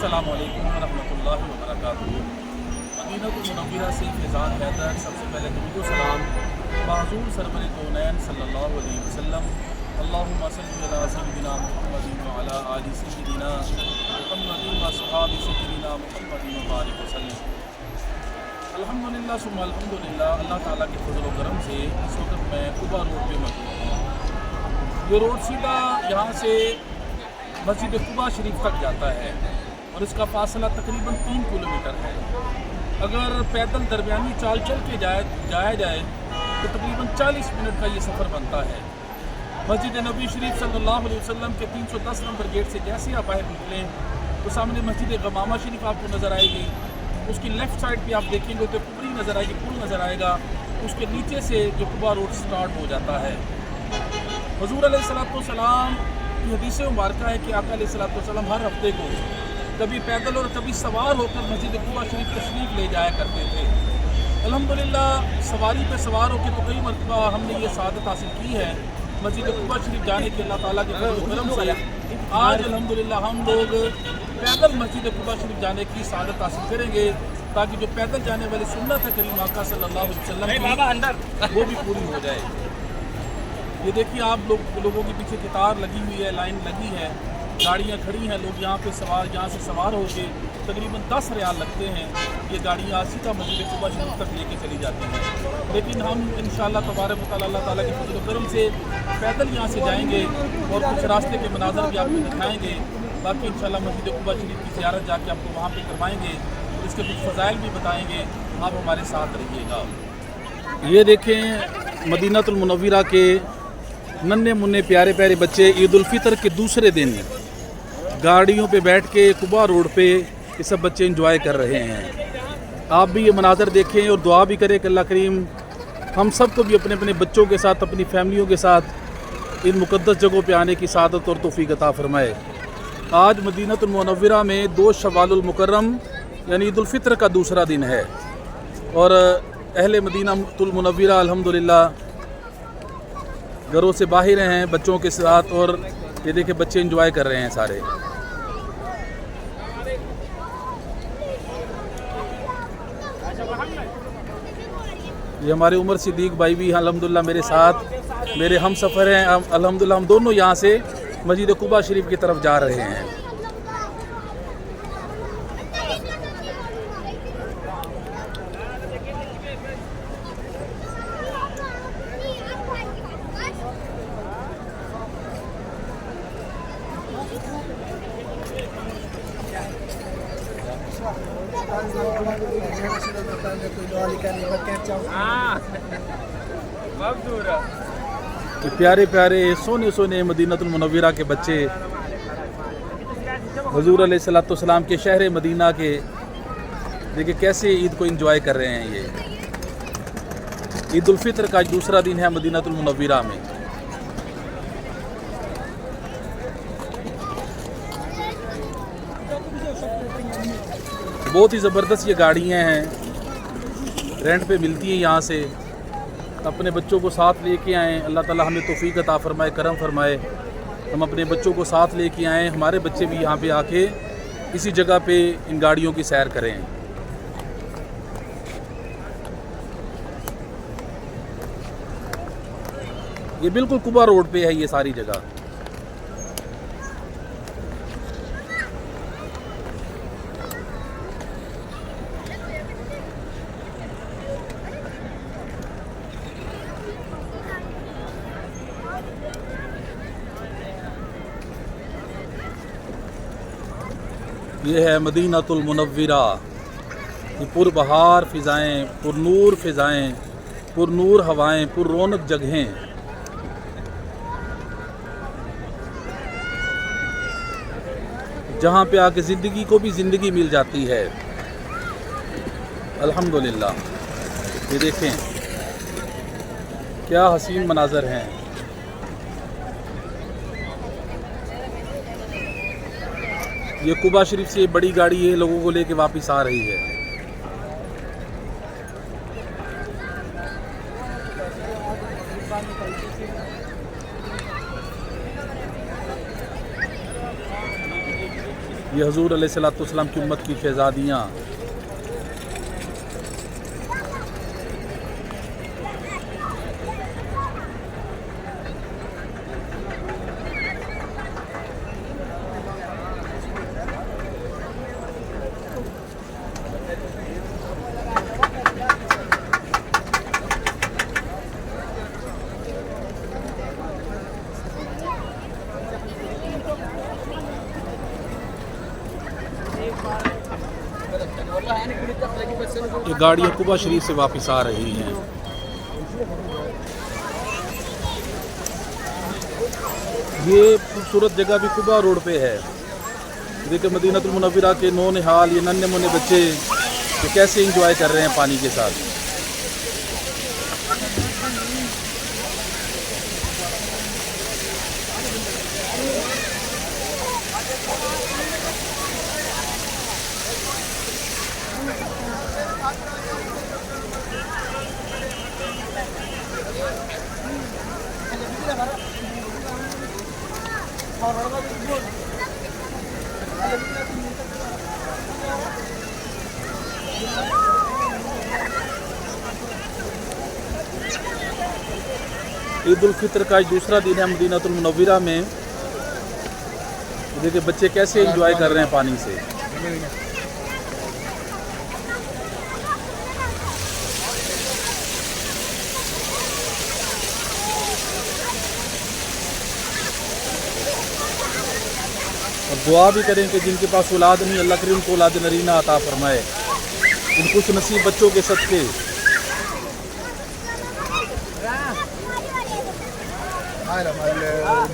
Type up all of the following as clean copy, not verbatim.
अस्सलामु अलैकुम वरहमतुल्लाहि वबरकातुहू। मदीनतुल मुनव्वरा से फैज़ान हैदर। सबसे पहले दुरूद व सलाम हुज़ूर सरवर कौनैन सल्लल्लाहु अलैहि वसल्लम। अल्लाहुम्मा सल्लि अला सय्यिदिना मुहम्मदिन व अला आलि सय्यिदिना मुहम्मदिन व अस्हाबि सय्यिदिना मुहम्मदिन व बारिक वसल्लम। अल्हम्दुलिल्लाह सुम्मा अल्हम्दुलिल्लाह। अल्लाह ताला के फज़ल व करम से इस वक्त मैं कुबा रोड पे मौजूद हूँ। ये रोड सीधा यहाँ से मस्जिद कुबा शरीफ तक जाता है और इसका फासला तकरीबन 3 किलोमीटर है। अगर पैदल दरमियानी चाल चल के जाया जाए तो तकरीबन 40 मिनट का ये सफ़र बनता है। मस्जिद नबी शरीफ सल्लल्लाहु अलैहि वसल्लम के 310 नंबर गेट से जैसे आप बाहर निकलें तो सामने मस्जिद गमामा शरीफ आपको नज़र आएगी। उसकी लेफ़्ट साइड पे आप देखेंगे तो कुबरी नज़र आएगी, पुल नज़र आएगा। उसके नीचे से जो कुबा रोड स्टार्ट हो जाता है। हुज़ूर अलैहिस्सलाम की हदीस मुबारक है कि आका अलैहिस्सलाम हर हफ्ते को कभी पैदल और कभी सवार होकर मस्जिद कुबा शरीफ तशरीफ़ ले जाया करते थे। अल्हम्दुलिल्लाह सवारी पे सवार होकर तो कई मरतबा हमने ये सादत हासिल की है मस्जिद कुबा शरीफ जाने के। अल्लाह ताला के करम से आज अल्हम्दुलिल्लाह हम लोग पैदल मस्जिद कुबा शरीफ जाने की सादत हासिल करेंगे ताकि जो पैदल जाने वाली सुन्नत है करीम आका सल्लल्लाहु अलैहि वसल्लम की वो भी पूरी हो जाए। ये देखिए आप लोगों के पीछे कतार लगी हुई है, लाइन लगी है, गाड़ियाँ खड़ी हैं। लोग यहाँ से सवार होकर तकरीबन 10 रियाल लगते हैं। ये गाड़ियाँ सीधा मस्जिद कुबा शरीफ तक लेके चली जाती हैं। लेकिन हम इंशाअल्लाह तबारक व तआला अल्लाह ताला के फज़ल व करम से पैदल यहाँ से जाएंगे और कुछ रास्ते के मनाज़र भी आपको दिखाएँगे। बाकी इंशाअल्लाह मस्जिद कुबा शरीफ की ज़ियारत जाके आपको वहाँ पर करवाएँगे, इसके कुछ फ़ज़ाइल भी बताएँगे। आप हमारे साथ रहिएगा। ये देखें मदीनतुल मुनव्वरा के नन्हे मुन्ने प्यारे प्यारे बच्चे ईद उल फितर के दूसरे दिन गाड़ियों पे बैठ के कुबा रोड पे ये सब बच्चे एंजॉय कर रहे हैं। आप भी ये मनाज़र देखें और दुआ भी करें कि अल्लाह करीम हम सबको भी अपने अपने बच्चों के साथ, अपनी फैमिलियों के साथ इन मुक़द्दस जगहों पे आने की सादत और तौफ़ीक़ अता फ़रमाए। आज मदीनतुल मुनव्वरा में 2 शव्वालुल मुकर्रम यानी ईद उल फितर का दूसरा दिन है और अहले मदीनतुल मुनव्वरा अल्हम्दुलिल्लाह घरों से बाहर हैं बच्चों के साथ और ये देखिए बच्चे एंजॉय कर रहे हैं सारे। ये हमारे उमर सिद्दीक भाई भी अल्हम्दुलिल्लाह मेरे साथ, मेरे हम सफ़र हैं। अल्हम्दुलिल्लाह हम दोनों यहाँ से मस्जिद कुबा शरीफ की तरफ जा रहे हैं। कि प्यारे प्यारे सोने सोने मदीनतुल मुनव्वरा के बच्चे हुज़ूर अलैहिस्सलाम के शहर मदीना के देखिए कैसे ईद को एंजॉय कर रहे हैं। ये ईद उल फितर का दूसरा दिन है मदीनतुल मुनव्वरा में। बहुत ही ज़बरदस्त ये गाड़ियाँ हैं, रेंट पे मिलती हैं। यहाँ से अपने बच्चों को साथ लेके आएँ। अल्लाह ताला हमें तौफ़ीक़ अता फ़रमाए, करम फ़रमाए। हम अपने बच्चों को साथ लेके आएँ, हमारे बच्चे भी यहाँ पे आके इसी जगह पे इन गाड़ियों की सैर करें। ये बिल्कुल कुबा रोड पे है ये सारी जगह। ये है मदीनतुल मुनव्वरा। ये पुरबहार फ़िज़ाएँ, पुरनूर फ़िज़ाएँ, पुरनूर हवाएँ, पुररौनक जगहें। जहाँ पे आके ज़िंदगी को भी ज़िंदगी मिल जाती है अल्हम्दुलिल्लाह। ये देखें क्या हसीन मनाज़र हैं। ये कुबा शरीफ से बड़ी गाड़ी है, लोगों को लेके वापस आ रही है। ये हुज़ूर अलैहिस्सलाम की उम्मत की शहज़ादियाँ। ये गाड़ियाँ कुबा शरीफ से वापस आ रही हैं। ये खूबसूरत जगह भी कुबा रोड पे है। देखिए मदीनतुल मुनव्वरा के नौनिहाल ये नन्हे मुन्ने बच्चे ये कैसे एंजॉय कर रहे हैं पानी के साथ। ईद उल फितर का आज दूसरा दिन है मदीनतुल मुनव्वरा में। देखिए बच्चे कैसे एंजॉय कर रहे हैं पानी से। और दुआ भी करें कि जिनके पास औलाद नहीं, अल्लाह करीम को औलाद नरीना अता फरमाए। इन खुश नसीब बच्चों के सदके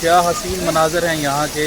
क्या हसीन मनाजर हैं यहाँ के।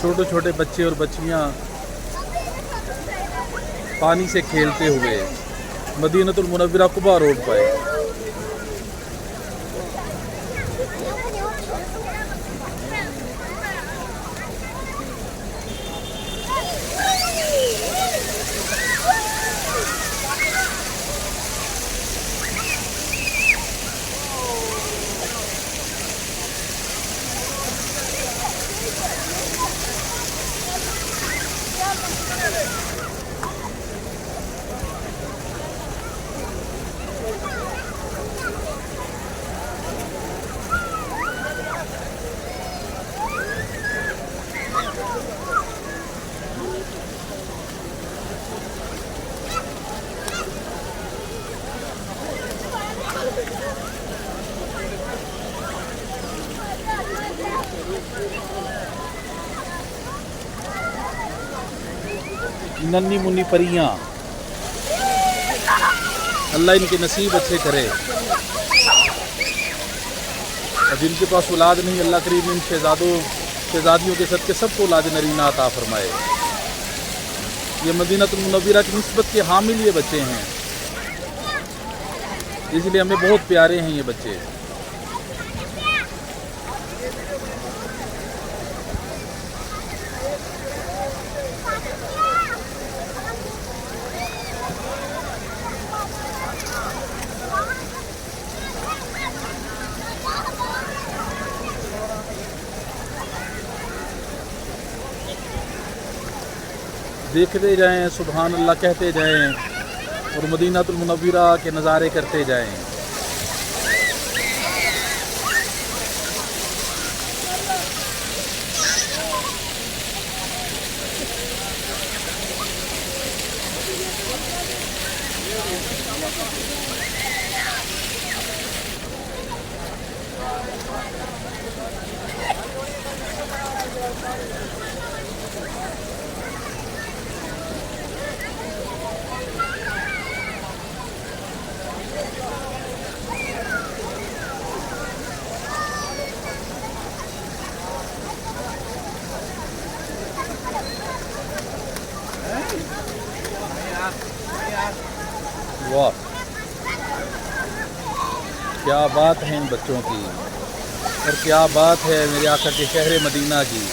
छोटे छोटे बच्चे और बच्चियाँ पानी से खेलते हुए मदीनतुल मुनव्वरा कुबा रोड पर। नन्ही मुन्नी परियां, अल्लाह इनके नसीब अच्छे करे। और जिनके पास औलाद नहीं, अल्लाह करीम इन शहजादियों के सदके सबको औलाद नरीना अता फरमाए। ये मदीनतुल मुनव्वरा की निस्बत के हामिल ये बच्चे हैं, इसलिए हमें बहुत प्यारे हैं ये बच्चे। देखते जाएं, सुबहान अल्लाह कहते जाएं और मदीनतुल मुनव्वरा के नज़ारे करते जाएं। वाह, क्या बात है इन बच्चों की, और क्या बात है मेरे आका के शहर मदीना की।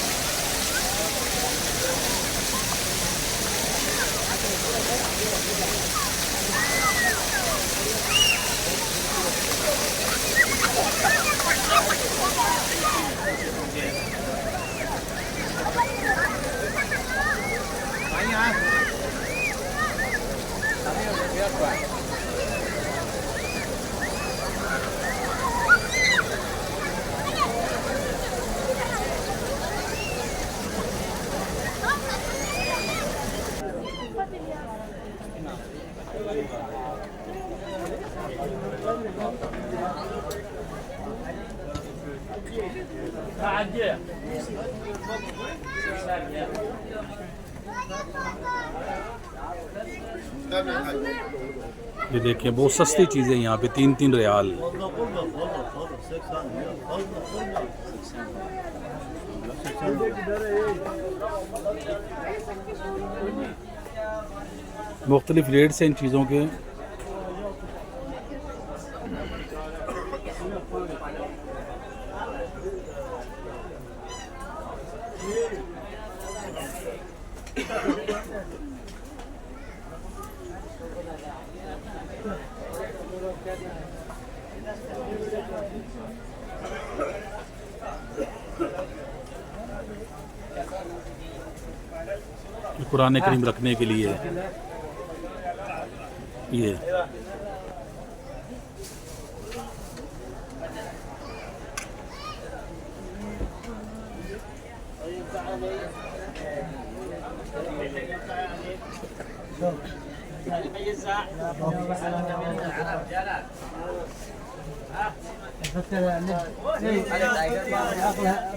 ये देखिए बहुत सस्ती चीज़ें यहाँ पे, 3-3 रियाल। मुख्तलिफ रेट्स हैं इन चीज़ों के। कुरान करीम रखने के लिए ये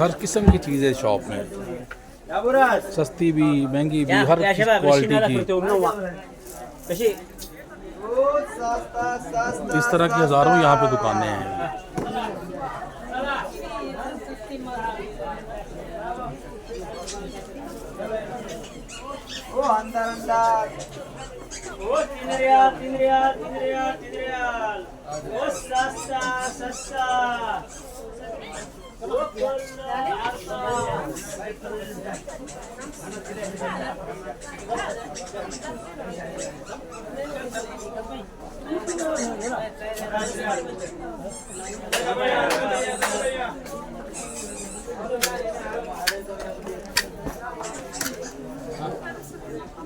हर किस्म की चीज़ें शॉप में, सस्ती भी महंगी भी, हर क्वालिटी की। इस तरह की हज़ारों यहाँ पे दुकानें हैं। ओ अंदर अंदर ओ 3 रियाल ओ सस्ता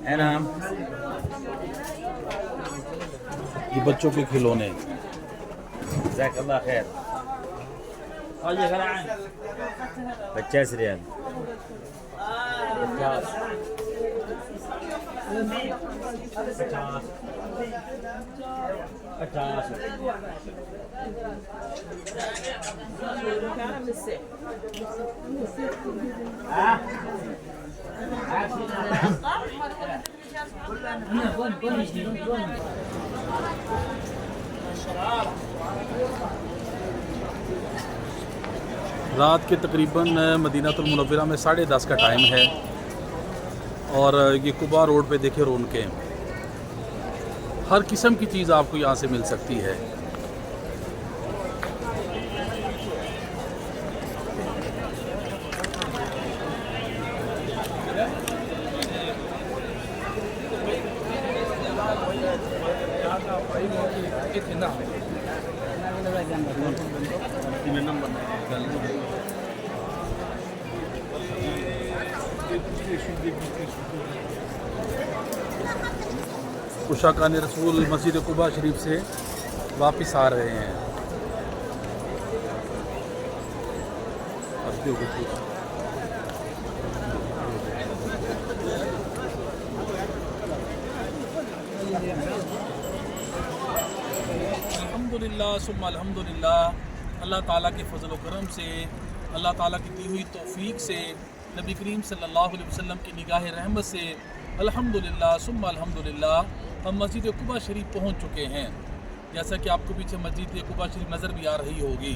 है ना। ये बच्चों के खिलौने। जज़ाकल्लाह खैर। 50 रियाल। 50 रात के तकरीबन मदीनातुल मुनव्वरा में 10:30 का टाइम है और ये कुबा रोड पे देखिए रौनकें, हर किस्म की चीज़ आपको यहाँ से मिल सकती है। नंबर उशाकान रसूल मस्जिद कुबा शरीफ से वापस आ रहे हैं। अल्हम्दुलिल्लाह सुम्मा अल्हम्दुलिल्लाह, अल्लाह ताला के फ़ज़ल व करम से, अल्लाह ताला की दी हुई तौफ़ीक से, नबी करीम सल्लल्लाहु अलैहि वसल्लम की निगाह रहमत से अल्हम्दुलिल्लाह सुम्मा अल्हम्दुलिल्लाह हम मस्जिद कुबा शरीफ पहुँच चुके हैं। जैसा कि आपको पीछे मस्जिद कुबा शरीफ नज़र भी आ रही होगी।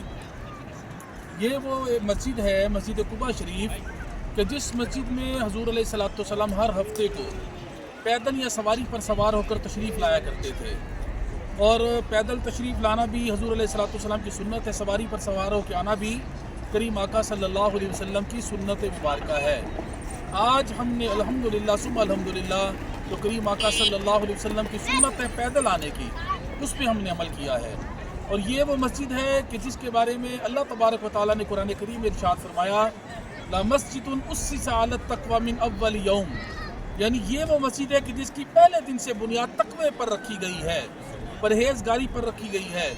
ये वो मस्जिद है, मस्जिद कुबा शरीफ, कि जिस मस्जिद में हुज़ूर अलैहिस्सलातु वस्सलाम हर हफ्ते को पैदल या सवारी पर सवार होकर तशरीफ़ लाया करते थे। और पैदल तशरीफ़ लाना भी हुज़ूर अलैहिस्सलातु वस्सलाम की सुन्नत है, सवारी पर सवार होकर आना भी करीम आका सल्लल्लाहु अलैहि वसल्लम की सुन्नत मुबारका है। आज हमने अल्हम्दुलिल्लाह सुम्मा अल्हम्दुलिल्लाह तो करीम आका सल्लल्लाहु अलैहि वसल्लम की सुन्नत है पैदल आने की, उस पर हमने अमल किया है। और ये वो मस्जिद है कि जिसके बारे में अल्लाह तबारक व तआला ने कुरान करीम में इरशाद फरमाया, ला मस्जिदुन उस्सिसा अला तक़वा मिन अव्वल यौम, यानी ये वो मस्जिद है कि जिसकी पहले दिन से बुनियाद तक़वे पर रखी गई है, परहेज़गारी पर रखी गई है।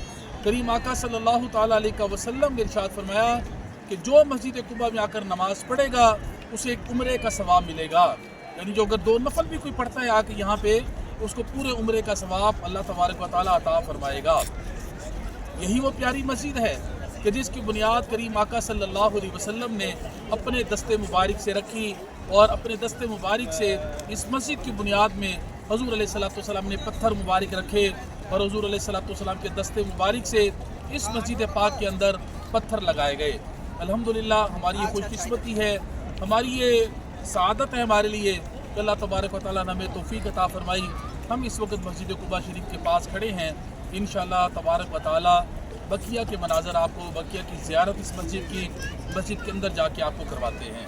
करीम आका सल्लल्लाहु तआला अलैहि वसल्लम ने इरशाद फरमाया कि जो मस्जिद कुबा में आकर नमाज पढ़ेगा उसे एक उम्रे का सवाब मिलेगा। यानी जो अगर 2 नफल भी कोई पढ़ता है आके यहाँ पे, उसको पूरे उम्रे का सवाब अल्लाह तबारक व तआला अता फरमाएगा। यही वो प्यारी मस्जिद है कि जिसकी बुनियाद करीम आका सल्लल्लाहु अलैहि वसल्लम ने अपने दस्ते मुबारक से रखी। और अपने दस्ते मुबारक से इस मस्जिद की बुनियाद में हुज़ूर अलैहिस्सलातु वस्सलाम ने पत्थर मुबारक रखे और हुज़ूर अलैहिस्सलातु वस्सलाम के दस्ते मुबारक से इस मस्जिद पाक के अंदर पत्थर लगाए गए। अल्हम्दुलिल्लाह हमारी ये खुशकिस्मती है, हमारी ये सआदत है हमारे लिए कि अल्लाह तबारक व तआला ने हमें तौफ़ीक अता फरमाई। हम इस वक्त मस्जिद कुबा शरीफ के पास खड़े हैं। इंशाअल्लाह तबारक व तआला बकिया के मनाज़र आपको, बकिया की ज़ियारत इस मस्जिद के अंदर जाके आपको करवाते हैं।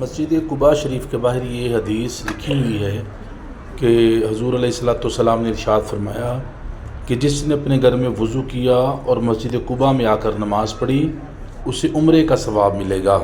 मस्जिद कुबा शरीफ के बाहर ये हदीस लिखी हुई है कि हुज़ूर अलैहिस्सलातु वस्सलाम ने इरशाद फरमाया कि जिसने अपने घर में वज़ू किया और मस्जिद कुबा में आकर नमाज़ पढ़ी उसे उम्रे का सवाब मिलेगा।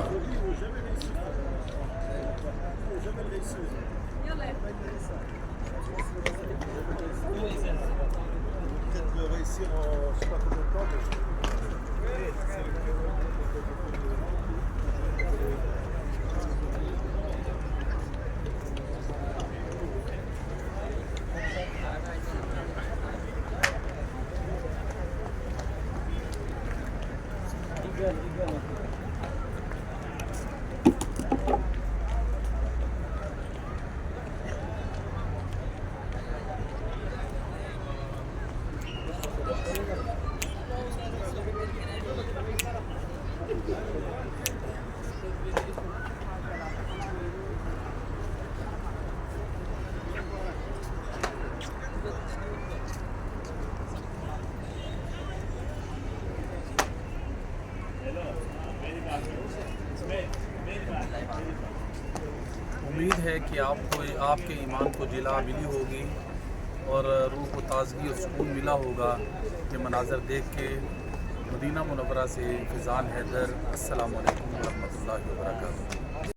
उम्मीद है कि आपको आपके ईमान को जिला मिली होगी और रूह को ताज़गी और सुकून मिला होगा ये मनाज़र देख के। मदीना मुनव्वरा से फैज़ान हैदर, अस्सलामु अलैकुम व रहमतुल्लाहि व बरकातुहू।